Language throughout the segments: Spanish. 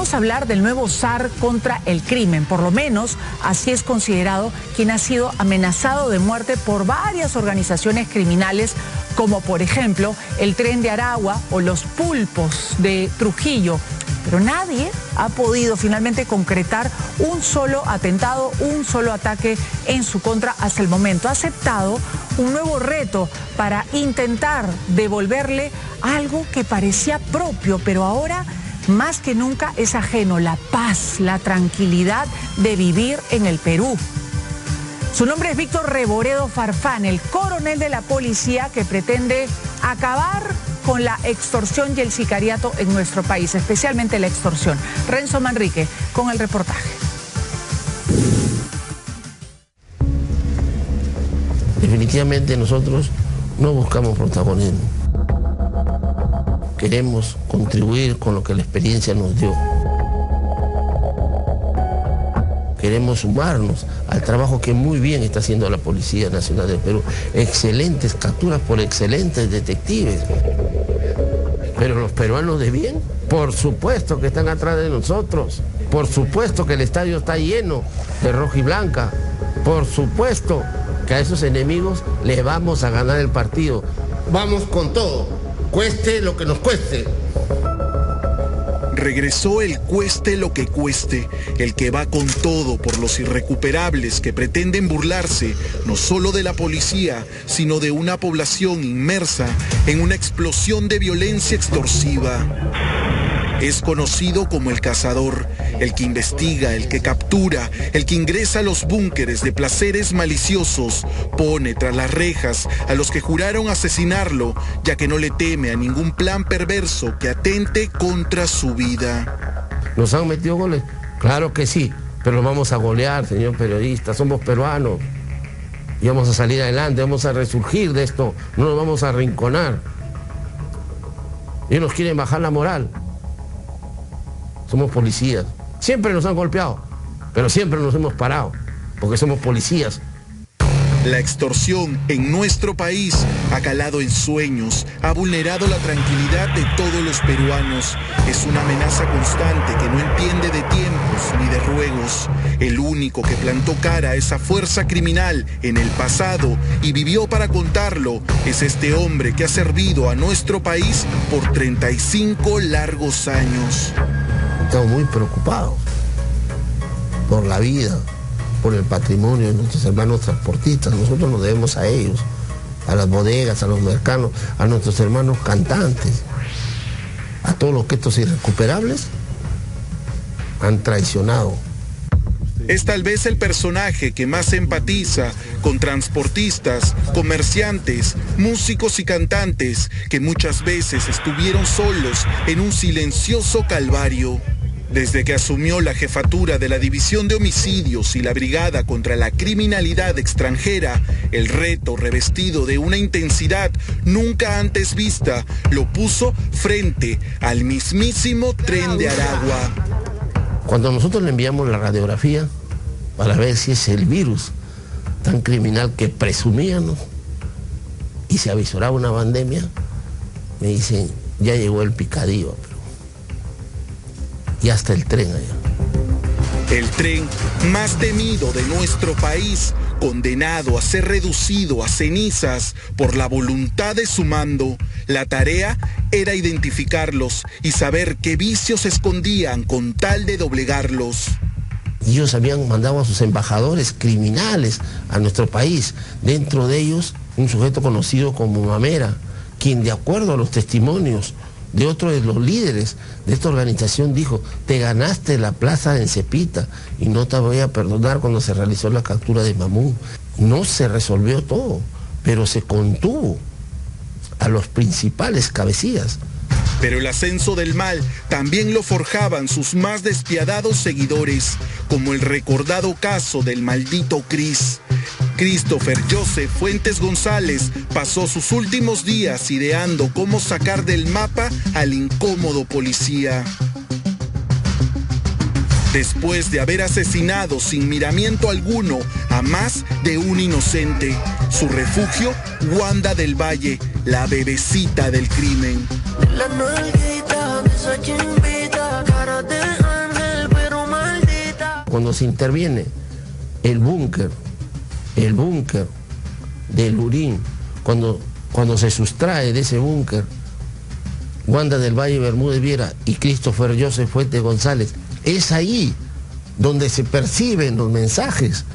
Vamos a hablar del nuevo zar contra el crimen, por lo menos así es considerado quien ha sido amenazado de muerte por varias organizaciones criminales, como por ejemplo el Tren de Aragua o los Pulpos de Trujillo. Pero nadie ha podido finalmente concretar un solo atentado, un solo ataque en su contra hasta el momento. Ha aceptado un nuevo reto para intentar devolverle algo que parecía propio, pero ahora más que nunca es ajeno: la paz, la tranquilidad de vivir en el Perú. Su nombre es Víctor Reboredo Farfán, el coronel de la policía que pretende acabar con la extorsión y el sicariato en nuestro país, especialmente la extorsión. Renzo Manrique con el reportaje. Definitivamente nosotros no buscamos protagonismo. Queremos contribuir con lo que la experiencia nos dio. Queremos sumarnos al trabajo que muy bien está haciendo la Policía Nacional del Perú. Excelentes capturas por excelentes detectives. Pero los peruanos de bien, por supuesto que están atrás de nosotros. Por supuesto que el estadio está lleno de roja y blanca. Por supuesto que a esos enemigos les vamos a ganar el partido. Vamos con todo, cueste lo que nos cueste. Regresó el cueste lo que cueste, el que va con todo por los irrecuperables que pretenden burlarse no solo de la policía, sino de una población inmersa en una explosión de violencia extorsiva. Es conocido como el cazador, el que investiga, el que captura, el que ingresa a los búnkeres de placeres maliciosos, pone tras las rejas a los que juraron asesinarlo, ya que no le teme a ningún plan perverso que atente contra su vida. ¿Nos han metido goles? Claro que sí, pero los vamos a golear, señor periodista. Somos peruanos y vamos a salir adelante, vamos a resurgir de esto, no nos vamos a arrinconar. Ellos nos quieren bajar la moral. Somos policías. Siempre nos han golpeado, pero siempre nos hemos parado, porque somos policías. La extorsión en nuestro país ha calado en sueños, ha vulnerado la tranquilidad de todos los peruanos. Es una amenaza constante que no entiende de tiempos ni de ruegos. El único que plantó cara a esa fuerza criminal en el pasado y vivió para contarlo es este hombre que ha servido a nuestro país por 35 largos años. Estamos muy preocupados por la vida, por el patrimonio de nuestros hermanos transportistas. Nosotros nos debemos a ellos, a las bodegas, a los mercados, a nuestros hermanos cantantes, a todos los que estos irrecuperables han traicionado. Es tal vez el personaje que más empatiza con transportistas, comerciantes, músicos y cantantes que muchas veces estuvieron solos en un silencioso calvario. Desde que asumió la jefatura de la División de Homicidios y la Brigada contra la Criminalidad Extranjera, el reto, revestido de una intensidad nunca antes vista, lo puso frente al mismísimo Tren de Aragua. Cuando nosotros le enviamos la radiografía para ver si es el virus tan criminal que presumíamos y se avisoraba una pandemia, me dicen, ya llegó el picadillo. Y hasta el tren allá. El tren más temido de nuestro país, condenado a ser reducido a cenizas por la voluntad de su mando. La tarea era identificarlos y saber qué vicios escondían con tal de doblegarlos. Ellos habían mandado a sus embajadores criminales a nuestro país, dentro de ellos un sujeto conocido como Mamera, quien de acuerdo a los testimonios de otro de los líderes de esta organización dijo, te ganaste la plaza en Cepita y no te voy a perdonar cuando se realizó la captura de Mamún. No se resolvió todo, pero se contuvo a los principales cabecillas. Pero el ascenso del mal también lo forjaban sus más despiadados seguidores, como el recordado caso del maldito Cris. Christopher Joseph Fuentes González pasó sus últimos días ideando cómo sacar del mapa al incómodo policía. Después de haber asesinado sin miramiento alguno a más de un inocente, su refugio, Wanda del Valle, la bebecita del crimen. La nalguita de esa chimbita, cara de cuando se interviene el búnker del Lurín, cuando se sustrae de ese búnker Wanda del Valle Bermúdez Viera y Christopher Joseph Fuentes González, es ahí donde se perciben los mensajes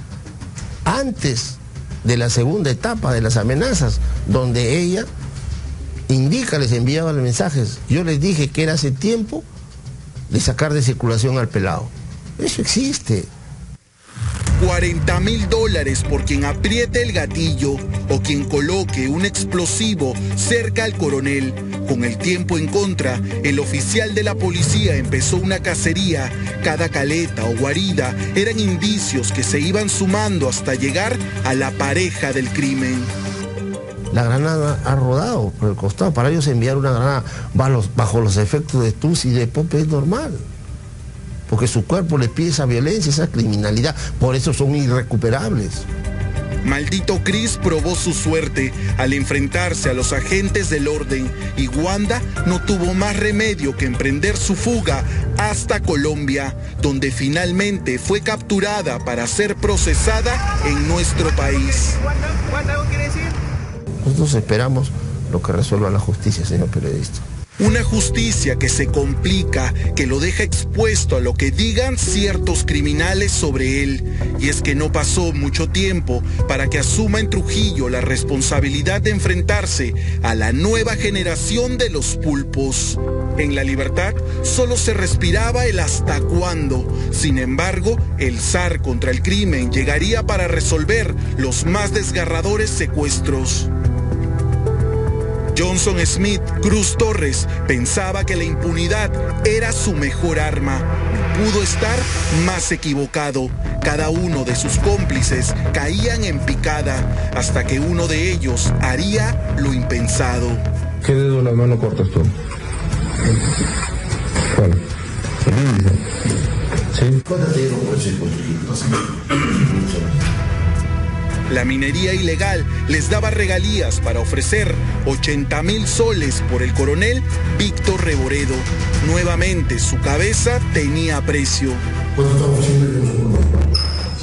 antes de la segunda etapa de las amenazas, donde ella les enviaba los mensajes. Yo les dije que era hace tiempo de sacar de circulación al pelado. Eso existe. $40.000 por quien apriete el gatillo o quien coloque un explosivo cerca al coronel. Con el tiempo en contra, el oficial de la policía empezó una cacería. Cada caleta o guarida eran indicios que se iban sumando hasta llegar a la pareja del crimen. La granada ha rodado por el costado. Para ellos enviar una granada bajo los efectos de TUS y de Pope es normal. Porque su cuerpo les pide esa violencia, esa criminalidad. Por eso son irrecuperables. Maldito Cris probó su suerte al enfrentarse a los agentes del orden y Wanda no tuvo más remedio que emprender su fuga hasta Colombia, donde finalmente fue capturada para ser procesada en nuestro país. Nosotros esperamos lo que resuelva la justicia, señor periodista. Una justicia que se complica, que lo deja expuesto a lo que digan ciertos criminales sobre él. Y es que no pasó mucho tiempo para que asuma en Trujillo la responsabilidad de enfrentarse a la nueva generación de los pulpos. En la libertad solo se respiraba el hasta cuándo. Sin embargo, el zar contra el crimen llegaría para resolver los más desgarradores secuestros. Johnson Smith Cruz Torres pensaba que la impunidad era su mejor arma. No pudo estar más equivocado. Cada uno de sus cómplices caían en picada hasta que uno de ellos haría lo impensado. ¿Qué dedo de la mano cortas tú? ¿Cuál? El índice. ¿Sí? La minería ilegal les daba regalías para ofrecer 80.000 soles por el coronel Víctor Reboredo. Nuevamente su cabeza tenía precio. ¿Cuánto estamos haciendo?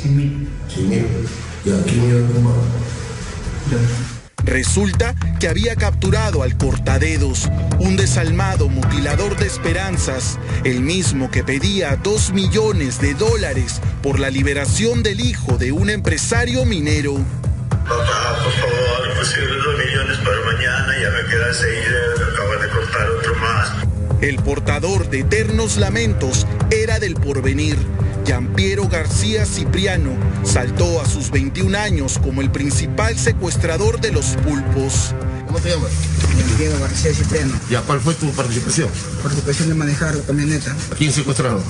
100.000. ¿Y aquí me voy a tomar? Resulta que había capturado al Cortadedos, un desalmado mutilador de esperanzas, el mismo que pedía $2 millones por la liberación del hijo de un empresario minero. Papá, por favor, consigue los 2 millones para mañana, ya me quedan 6, acabo de cortar otro más. El portador de eternos lamentos era del porvenir. Giampiero García Cipriano saltó a sus 21 años como el principal secuestrador de los pulpos. ¿Cómo te llamas? Giampiero García Cipriano. ¿Ya cuál fue tu participación? Participación de manejar la camioneta. ¿A quién secuestraron?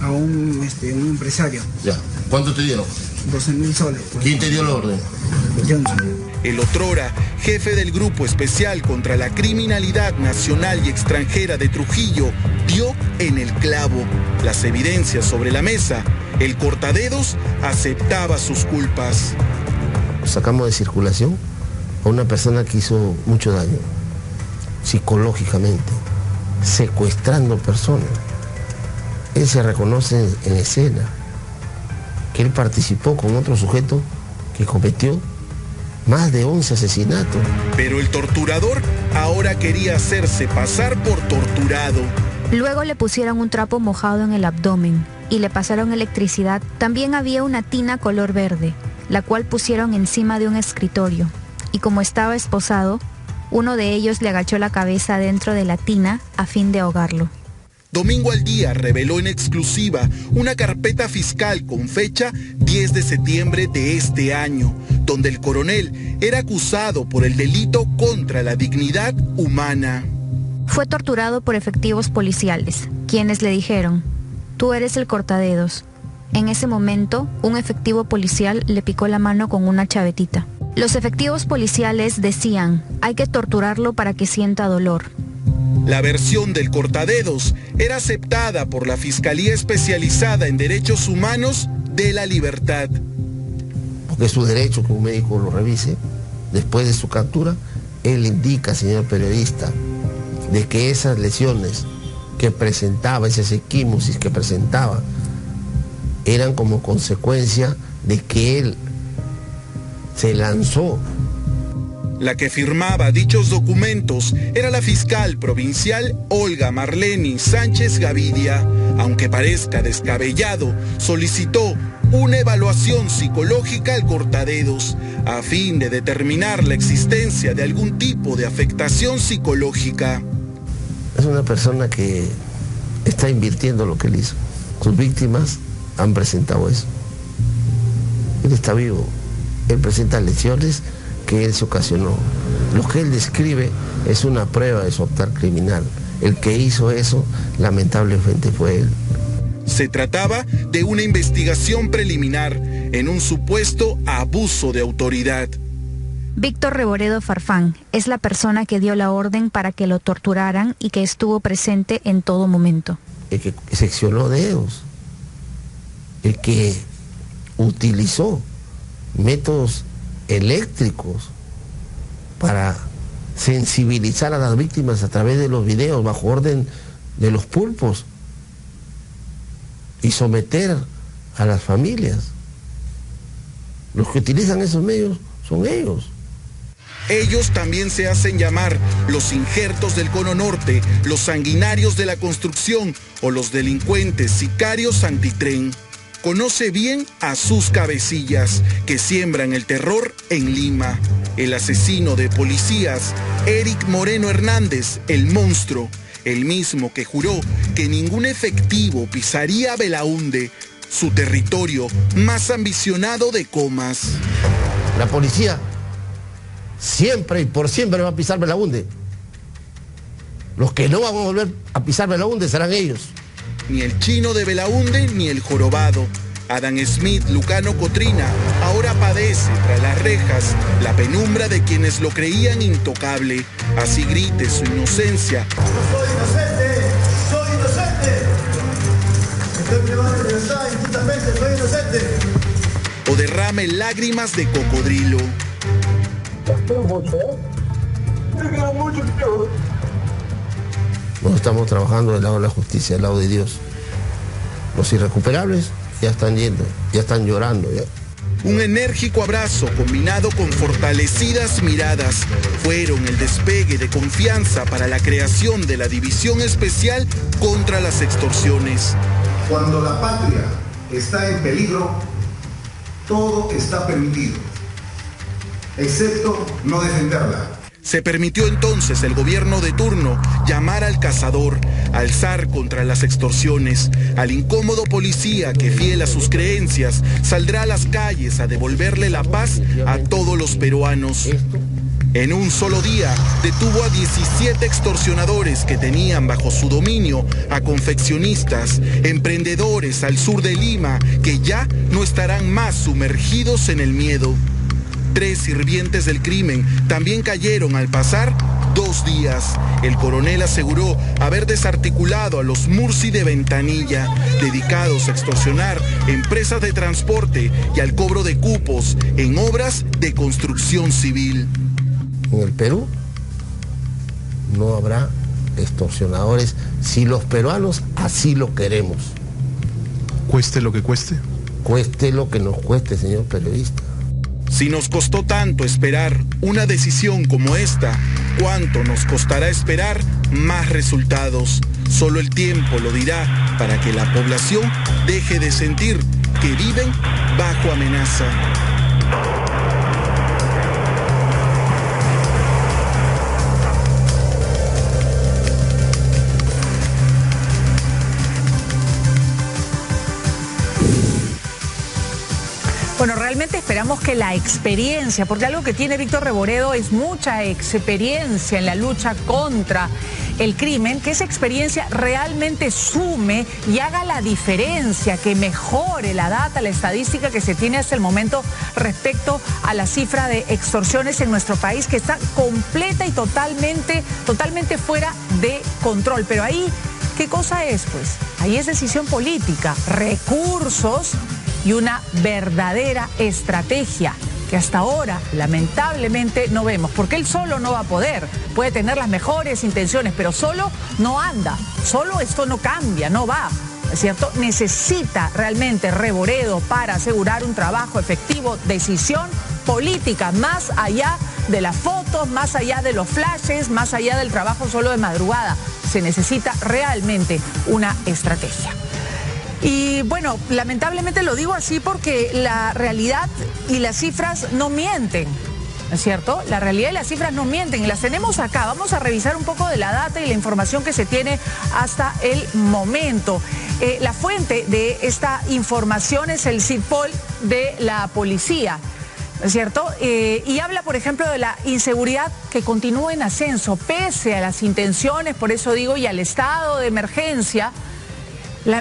A un empresario. Ya. ¿Cuánto te dieron? 12.000 soles. Pues. ¿Quién te dio la orden? Johnson. El otrora jefe del Grupo Especial contra la Criminalidad Nacional y Extranjera de Trujillo dio en el clavo. Las evidencias sobre la mesa, el Cortadedos aceptaba sus culpas. Sacamos de circulación a una persona que hizo mucho daño, psicológicamente, secuestrando personas. Él se reconoce en escena que él participó con otro sujeto que cometió más de 11 asesinatos. Pero el torturador ahora quería hacerse pasar por torturado. Luego le pusieron un trapo mojado en el abdomen y le pasaron electricidad. También había una tina color verde, la cual pusieron encima de un escritorio. Y como estaba esposado, uno de ellos le agachó la cabeza dentro de la tina a fin de ahogarlo. Domingo al Día reveló en exclusiva una carpeta fiscal con fecha 10 de septiembre de este año, donde el coronel era acusado por el delito contra la dignidad humana. Fue torturado por efectivos policiales, quienes le dijeron: tú eres el Cortadedos. En ese momento, un efectivo policial le picó la mano con una chavetita. Los efectivos policiales decían: hay que torturarlo para que sienta dolor. La versión del Cortadedos era aceptada por la Fiscalía Especializada en Derechos Humanos de la Libertad. Porque es su derecho que un médico lo revise. Después de su captura, él indica, señor periodista, de que esas lesiones que presentaba, ese equimosis que presentaba, eran como consecuencia de que él se lanzó. La que firmaba dichos documentos era la fiscal provincial Olga Marleni Sánchez Gavidia. Aunque parezca descabellado, solicitó una evaluación psicológica al cortadedos a fin de determinar la existencia de algún tipo de afectación psicológica. Es una persona que está invirtiendo lo que él hizo. Sus víctimas han presentado eso. Él está vivo. Él presenta lesiones que él se ocasionó. Lo que él describe es una prueba de su actuar criminal. El que hizo eso, lamentablemente, fue él. Se trataba de una investigación preliminar en un supuesto abuso de autoridad. Víctor Reboredo Farfán es la persona que dio la orden para que lo torturaran y que estuvo presente en todo momento. El que seccionó dedos, el que utilizó métodos eléctricos para sensibilizar a las víctimas a través de los videos bajo orden de los pulpos y someter a las familias. Los que utilizan esos medios son ellos. Ellos también se hacen llamar los injertos del Cono Norte, los sanguinarios de la construcción o los delincuentes sicarios antitren. Conoce bien a sus cabecillas que siembran el terror en Lima. El asesino de policías, Eric Moreno Hernández, el monstruo, el mismo que juró que ningún efectivo pisaría Belaúnde, su territorio más ambicionado de Comas. La policía siempre y por siempre va a pisar Belaúnde. Los que no van a volver a pisar Belaúnde serán ellos. Ni el chino de Belaúnde ni el jorobado. Adam Smith Lucano Cotrina ahora padece tras las rejas la penumbra de quienes lo creían intocable. Así grite su inocencia. No soy inocente, soy inocente. Estoy privado de libertad injustamente, soy inocente. O derrame lágrimas de cocodrilo. Nosotros estamos trabajando del lado de la justicia, del lado de Dios. Los irrecuperables ya están yendo, ya están llorando. Ya. Un enérgico abrazo combinado con fortalecidas miradas fueron el despegue de confianza para la creación de la División Especial contra las Extorsiones. Cuando la patria está en peligro, todo está permitido, excepto no defenderla. Se permitió entonces el gobierno de turno llamar al cazador, alzar contra las extorsiones, al incómodo policía que, fiel a sus creencias, saldrá a las calles a devolverle la paz a todos los peruanos. En un solo día detuvo a 17 extorsionadores que tenían bajo su dominio a confeccionistas, emprendedores al sur de Lima que ya no estarán más sumergidos en el miedo. 3 sirvientes del crimen también cayeron al pasar 2 días. El coronel aseguró haber desarticulado a los Murci de Ventanilla, dedicados a extorsionar empresas de transporte y al cobro de cupos en obras de construcción civil. En el Perú no habrá extorsionadores si los peruanos así lo queremos. Cueste lo que cueste. Cueste lo que nos cueste, señor periodista. Si nos costó tanto esperar una decisión como esta, ¿cuánto nos costará esperar más resultados? Solo el tiempo lo dirá para que la población deje de sentir que viven bajo amenaza. Bueno, realmente esperamos que la experiencia, porque algo que tiene Víctor Reboredo es mucha experiencia en la lucha contra el crimen, que esa experiencia realmente sume y haga la diferencia, que mejore la data, la estadística que se tiene hasta el momento respecto a la cifra de extorsiones en nuestro país, que está completa y totalmente fuera de control. Pero ahí, ¿qué cosa es? Pues ahí es decisión política, recursos y una verdadera estrategia que hasta ahora lamentablemente no vemos, porque él solo no va a poder, puede tener las mejores intenciones, pero solo no anda, solo esto no cambia, no va. ¿es cierto? Necesita realmente Reboredo para asegurar un trabajo efectivo, decisión política, más allá de las fotos, más allá de los flashes, más allá del trabajo solo de madrugada. Se necesita realmente una estrategia. Y bueno, lamentablemente lo digo así porque la realidad y las cifras no mienten, ¿no es cierto? La realidad y las cifras no mienten, y las tenemos acá. Vamos a revisar un poco de la data y la información que se tiene hasta el momento. La fuente de esta información es el CIPOL de la policía, ¿no es cierto? Y habla, por ejemplo, de la inseguridad que continúa en ascenso, pese a las intenciones, por eso digo, y al estado de emergencia.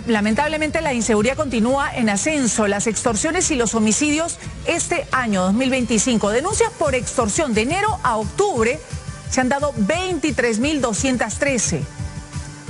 Lamentablemente la inseguridad continúa en ascenso. Las extorsiones y los homicidios este año 2025, denuncias por extorsión de enero a octubre se han dado 23.213,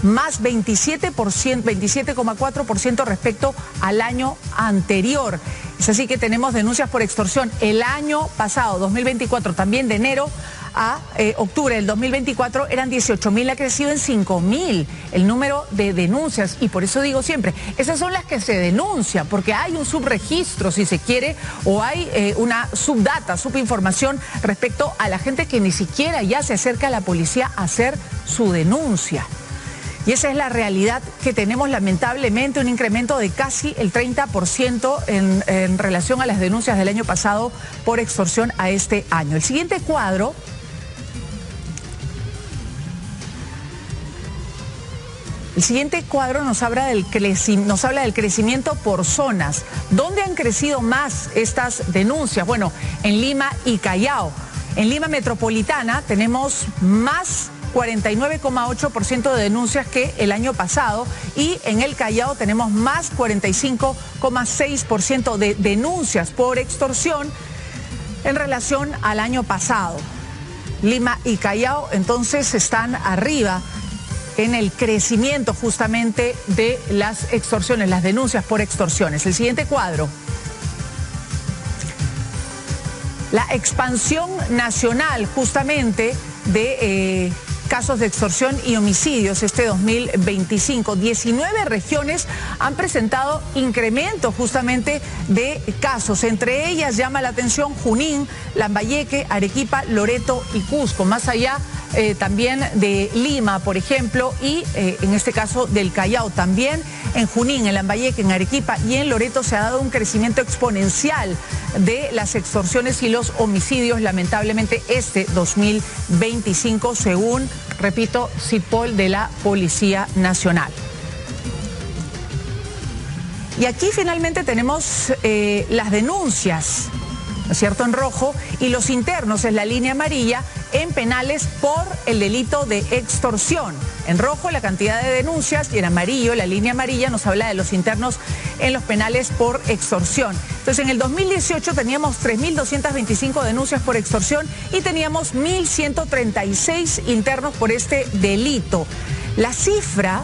más 27,4% respecto al año anterior. Es así que tenemos denuncias por extorsión el año pasado, 2024, también de enero a octubre del 2024 eran 18.000, ha crecido en 5.000 el número de denuncias, y por eso digo siempre, esas son las que se denuncian, porque hay un subregistro, si se quiere, o hay una subdata, subinformación respecto a la gente que ni siquiera ya se acerca a la policía a hacer su denuncia. Y esa es la realidad que tenemos, lamentablemente, un incremento de casi el 30% en relación a las denuncias del año pasado por extorsión a este año. El siguiente cuadro nos habla del crecimiento por zonas. ¿Dónde han crecido más estas denuncias? Bueno, en Lima y Callao. En Lima metropolitana tenemos más 49,8% de denuncias que el año pasado, y en el Callao tenemos más 45,6% de denuncias por extorsión en relación al año pasado. Lima y Callao entonces están arriba en el crecimiento justamente de las extorsiones, las denuncias por extorsiones. El siguiente cuadro. La expansión nacional justamente de casos de extorsión y homicidios este 2025. 19 regiones han presentado incremento justamente de casos. Entre ellas llama la atención Junín, Lambayeque, Arequipa, Loreto y Cusco. Más allá también de Lima, por ejemplo, y en este caso del Callao. También en Junín, en Lambayeque, en Arequipa y en Loreto se ha dado un crecimiento exponencial de las extorsiones y los homicidios, lamentablemente, este 2025, según, repito, CIPOL de la Policía Nacional. Y aquí finalmente tenemos las denuncias, ¿no es cierto?, en rojo, y los internos en la línea amarilla en penales por el delito de extorsión. En rojo la cantidad de denuncias, y en amarillo, la línea amarilla, nos habla de los internos en los penales por extorsión. Entonces, en el 2018 teníamos 3.225 denuncias por extorsión y teníamos 1.136 internos por este delito. La cifra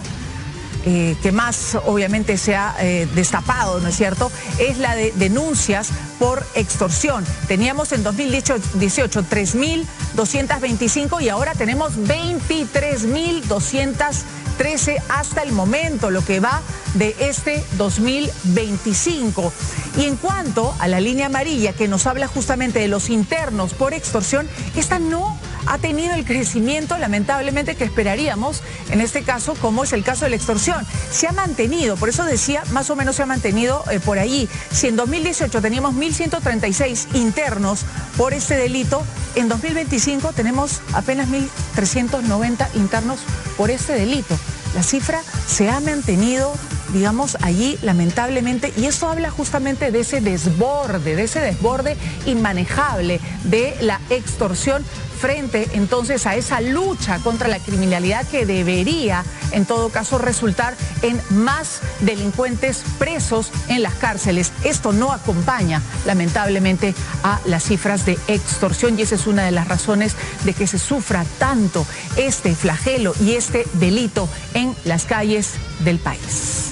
que más obviamente se ha destapado, ¿no es cierto?, es la de denuncias por extorsión. Teníamos en 2018 3.225 y ahora tenemos 23.213 hasta el momento, lo que va de este 2025. Y en cuanto a la línea amarilla, que nos habla justamente de los internos por extorsión, esta no ha tenido el crecimiento, lamentablemente, que esperaríamos, en este caso, como es el caso de la extorsión. Se ha mantenido, por eso decía, más o menos se ha mantenido por ahí. Si en 2018 teníamos 1.136 internos por este delito, en 2025 tenemos apenas 1.390 internos por este delito. La cifra se ha mantenido, digamos, allí, lamentablemente, y esto habla justamente de ese desborde inmanejable de la extorsión frente entonces a esa lucha contra la criminalidad que debería en todo caso resultar en más delincuentes presos en las cárceles. Esto no acompaña lamentablemente a las cifras de extorsión, y esa es una de las razones de que se sufra tanto este flagelo y este delito en las calles del país.